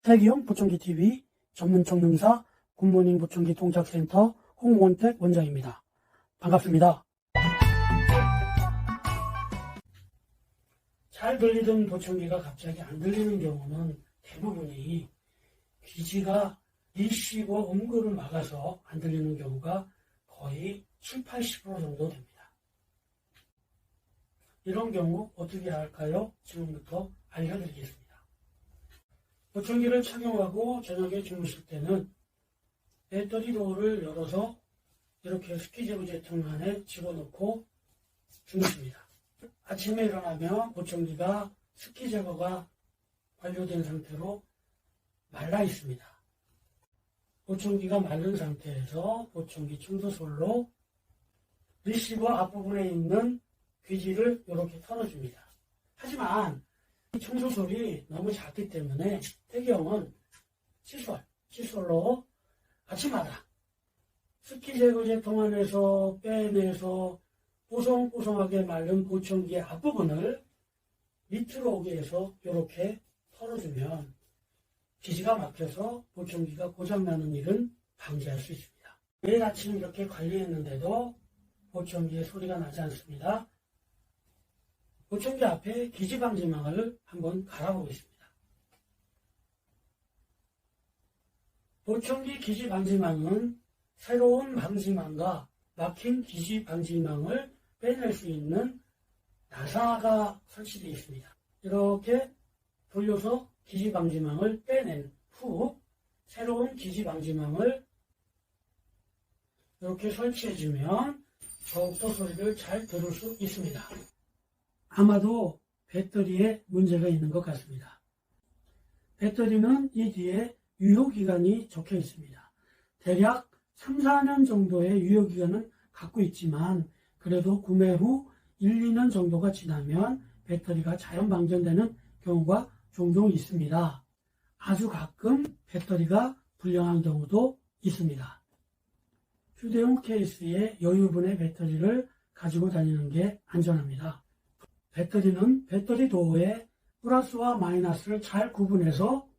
태기형 보청기 TV 전문 청능사 굿모닝 보청기 동작센터 홍원택 원장입니다. 반갑습니다. 잘 들리던 보청기가 갑자기 안 들리는 경우는 대부분이 귀지가 리시버 음구를 막아서 안 들리는 경우가 거의 70~80% 정도 됩니다. 이런 경우 어떻게 해야 할까요? 지금부터 알려드리겠습니다. 보청기를 착용하고 저녁에 주무실 때는 배터리 도어를 열어서 이렇게 스키제거 제통 안에 집어넣고 주무십니다. 아침에 일어나면 보청기가 스키 제거가 완료된 상태로 말라 있습니다. 보청기가 마른 상태에서 보청기 충소솔로 리시버 앞부분에 있는 귀지를 이렇게 털어줍니다. 하지만 이 충소솔이 너무 작기 때문에 태기형은 칫솔로 아침마다 스키 제거 제통 안에서 빼내서 뽀송뽀송하게 말른 보청기의 앞부분을 밑으로 오게 해서 이렇게 털어주면 귀지가 막혀서 보청기가 고장나는 일은 방지할 수 있습니다. 매일 아침 이렇게 관리했는데도 보청기에 소리가 나지 않습니다. 보청기 앞에 귀지 방지망을 한번 갈아보겠습니다. 보청기 귀지 방지망은 새로운 방지망과 막힌 귀지 방지망을 빼낼 수 있는 나사가 설치되어 있습니다. 이렇게 돌려서 귀지 방지망을 빼낸 후 새로운 귀지 방지망을 이렇게 설치해주면 더욱더 소리를 잘 들을 수 있습니다. 아마도 배터리에 문제가 있는 것 같습니다. 배터리는 이 뒤에 유효기간이 적혀 있습니다. 대략 3~4년 정도의 유효기간은 갖고 있지만 그래도 구매 후 1~2년 정도가 지나면 배터리가 자연 방전되는 경우가 종종 있습니다. 아주 가끔 배터리가 불량한 경우도 있습니다. 휴대용 케이스에 여유분의 배터리를 가지고 다니는 게 안전합니다. 배터리는 배터리 도어에 플러스와 마이너스를 잘 구분해서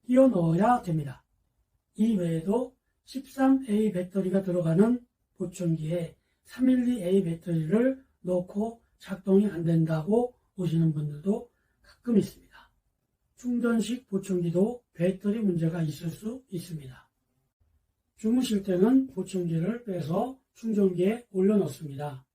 끼워 넣어야 됩니다. 이 외에도 13A 배터리가 들어가는 보청기에 312A 배터리를 넣고 작동이 안 된다고 보시는 분들도 가끔 있습니다. 충전식 보청기도 배터리 문제가 있을 수 있습니다. 주무실 때는 보청기를 빼서 충전기에 올려놓습니다.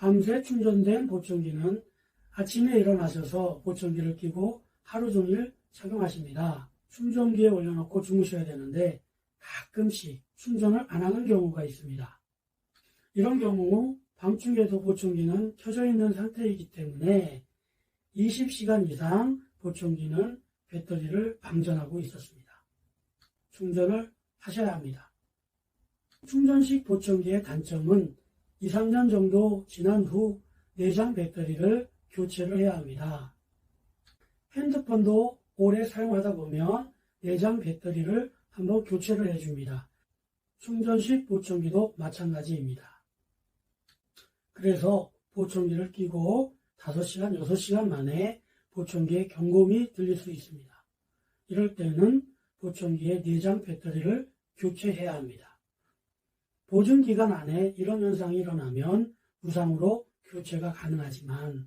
밤새 충전된 보청기는 아침에 일어나셔서 보청기를 끼고 하루 종일 착용하십니다. 충전기에 올려놓고 주무셔야 되는데 가끔씩 충전을 안 하는 경우가 있습니다. 이런 경우 밤중에도 보청기는 켜져 있는 상태이기 때문에 20시간 이상 보청기는 배터리를 방전하고 있었습니다. 충전을 하셔야 합니다. 충전식 보청기의 단점은 2~3년 정도 지난 후 내장 배터리를 교체를 해야 합니다. 핸드폰도 오래 사용하다 보면 내장 배터리를 한번 교체를 해줍니다. 충전식 보청기도 마찬가지입니다. 그래서 보청기를 끼고 5시간, 6시간 만에 보청기에 경고음이 들릴 수 있습니다. 이럴 때는 보청기의 내장 배터리를 교체해야 합니다. 보증기간 안에 이런 현상이 일어나면 무상으로 교체가 가능하지만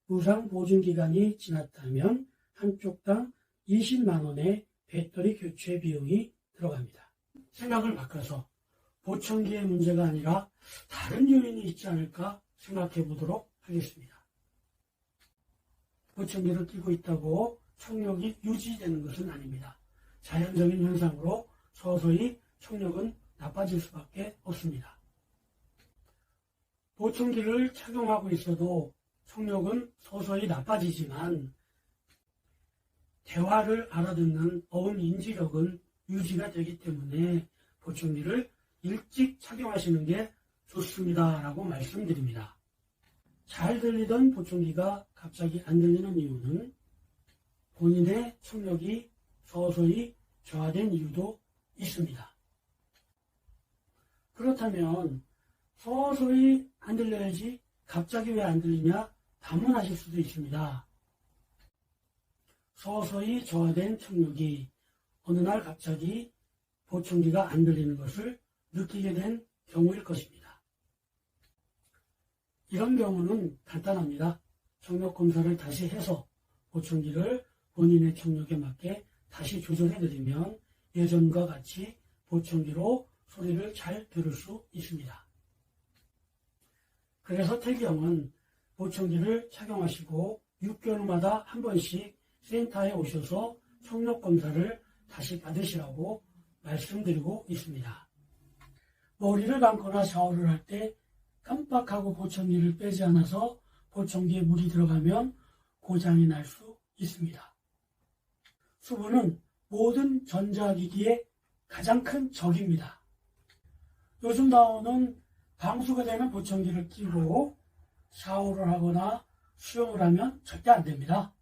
무상 보증기간이 지났다면 한쪽당 20만 원의 배터리 교체 비용이 들어갑니다. 생각을 바꿔서 보청기의 문제가 아니라 다른 요인이 있지 않을까 생각해 보도록 하겠습니다. 보청기를 끼고 있다고 청력이 유지되는 것은 아닙니다. 자연적인 현상으로 서서히 청력은 나빠질 수밖에 없습니다. 보청기를 착용하고 있어도 청력은 서서히 나빠지지만 대화를 알아듣는 어음 인지력은 유지가 되기 때문에 보청기를 일찍 착용하시는 게 좋습니다 라고 말씀드립니다. 잘 들리던 보청기가 갑자기 안 들리는 이유는 본인의 청력이 서서히 저하된 이유도 있습니다. 그렇다면 서서히 안 들려야지 갑자기 왜 안 들리냐 반문하실 수도 있습니다. 서서히 저하된 청력이 어느 날 갑자기 보청기가 안 들리는 것을 느끼게 된 경우일 것입니다. 이런 경우는 간단합니다. 청력 검사를 다시 해서 보청기를 본인의 청력에 맞게 다시 조절해드리면 예전과 같이 보청기로 소리를 잘 들을 수 있습니다. 그래서 태경은 보청기를 착용하시고 6개월마다 한 번씩 센터에 오셔서 청력 검사를 다시 받으시라고 말씀드리고 있습니다. 머리를 감거나 샤워를 할 때 깜빡하고 보청기를 빼지 않아서 보청기에 물이 들어가면 고장이 날 수 있습니다. 수분은 모든 전자기기의 가장 큰 적입니다. 요즘 나오는 방수가 되는 보청기를 끼고 샤워를 하거나 수영을 하면 절대 안 됩니다.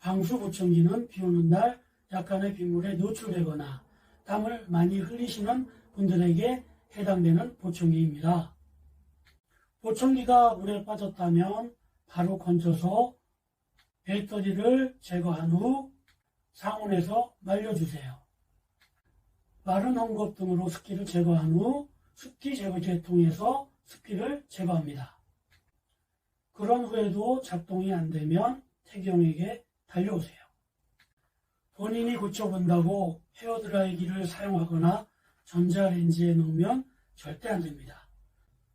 방수 보청기는 비 오는 날 약간의 빗물에 노출되거나 땀을 많이 흘리시는 분들에게 해당되는 보청기입니다. 보청기가 물에 빠졌다면 바로 건져서 배터리를 제거한 후 상온에서 말려주세요. 마른 헝겊 등으로 습기를 제거한 후 습기 제거제를 통해서 습기를 제거합니다. 그런 후에도 작동이 안 되면 태경에게 달려오세요. 본인이 고쳐본다고 헤어드라이기를 사용하거나 전자레인지에 넣으면 절대 안 됩니다.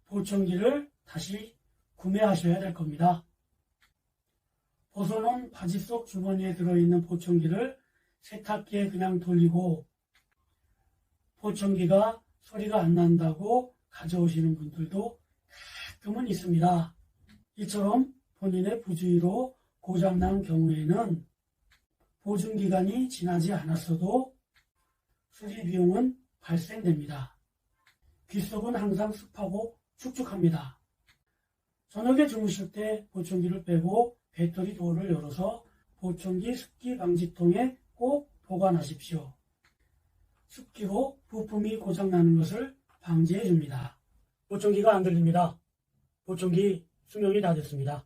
보청기를 다시 구매하셔야 될 겁니다. 벗어놓은 바지 속 주머니에 들어있는 보청기를 세탁기에 그냥 돌리고 보청기가 소리가 안 난다고 가져오시는 분들도 가끔은 있습니다. 이처럼 본인의 부주의로 고장난 경우에는 보증기간이 지나지 않았어도 수리 비용은 발생됩니다. 귓속은 항상 습하고 축축합니다. 저녁에 주무실 때 보청기를 빼고 배터리 도어를 열어서 보청기 습기 방지통에 꼭 보관하십시오. 습기로 부품이 고장나는 것을 방지해 줍니다. 보청기가 안 들립니다. 보청기 수명이 다 됐습니다.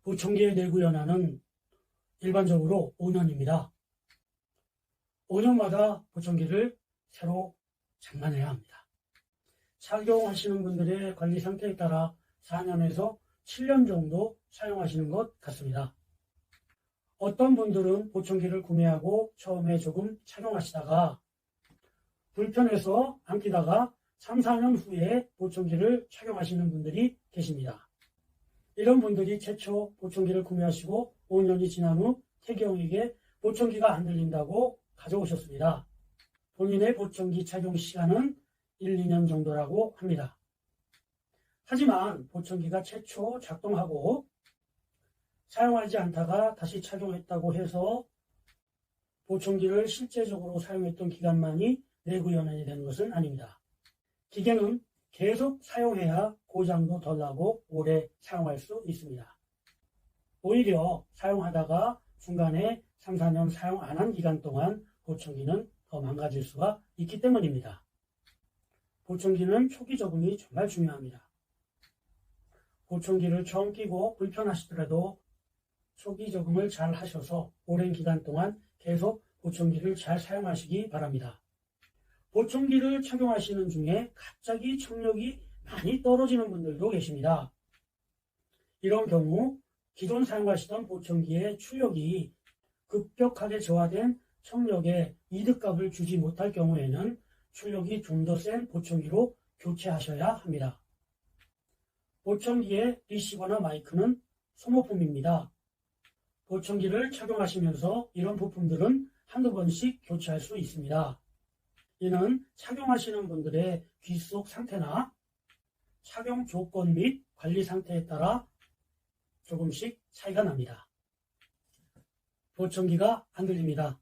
보청기의 내구 연한은 일반적으로 5년입니다. 5년마다 보청기를 새로 장만해야 합니다. 착용하시는 분들의 관리 상태에 따라 4년에서 7년 정도 사용하시는 것 같습니다. 어떤 분들은 보청기를 구매하고 처음에 조금 착용하시다가 불편해서 안 끼다가 3, 4년 후에 보청기를 착용하시는 분들이 계십니다. 이런 분들이 최초 보청기를 구매하시고 5년이 지난 후 태경에게 보청기가 안 들린다고 가져오셨습니다. 본인의 보청기 착용 시간은 1, 2년 정도라고 합니다. 하지만 보청기가 최초 작동하고 사용하지 않다가 다시 착용했다고 해서 보청기를 실제적으로 사용했던 기간만이 내구 연한이 되는 것은 아닙니다. 기계는 계속 사용해야 고장도 덜 나고 오래 사용할 수 있습니다. 오히려 사용하다가 중간에 3, 4년 사용 안 한 기간 동안 보청기는 더 망가질 수가 있기 때문입니다. 보청기는 초기 적응이 정말 중요합니다. 보청기를 처음 끼고 불편하시더라도 초기 적응을 잘 하셔서 오랜 기간 동안 계속 보청기를 잘 사용하시기 바랍니다. 보청기를 착용하시는 중에 갑자기 청력이 많이 떨어지는 분들도 계십니다. 이런 경우 기존 사용하시던 보청기의 출력이 급격하게 저하된 청력에 이득값을 주지 못할 경우에는 출력이 좀 더 센 보청기로 교체하셔야 합니다. 보청기의 리시버나 마이크는 소모품입니다. 보청기를 착용하시면서 이런 부품들은 한두 번씩 교체할 수 있습니다. 이는 착용하시는 분들의 귓속 상태나 착용 조건 및 관리 상태에 따라 조금씩 차이가 납니다. 보청기가 안 들립니다.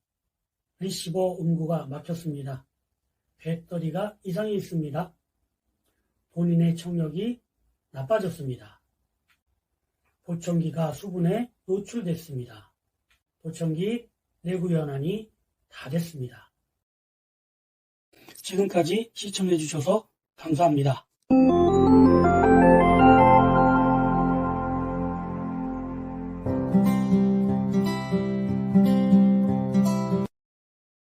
리시버 음구가 막혔습니다. 배터리가 이상이 있습니다. 본인의 청력이 나빠졌습니다. 보청기가 수분에 노출됐습니다. 보청기 내구 연한이 다 됐습니다. 지금까지 시청해 주셔서 감사합니다.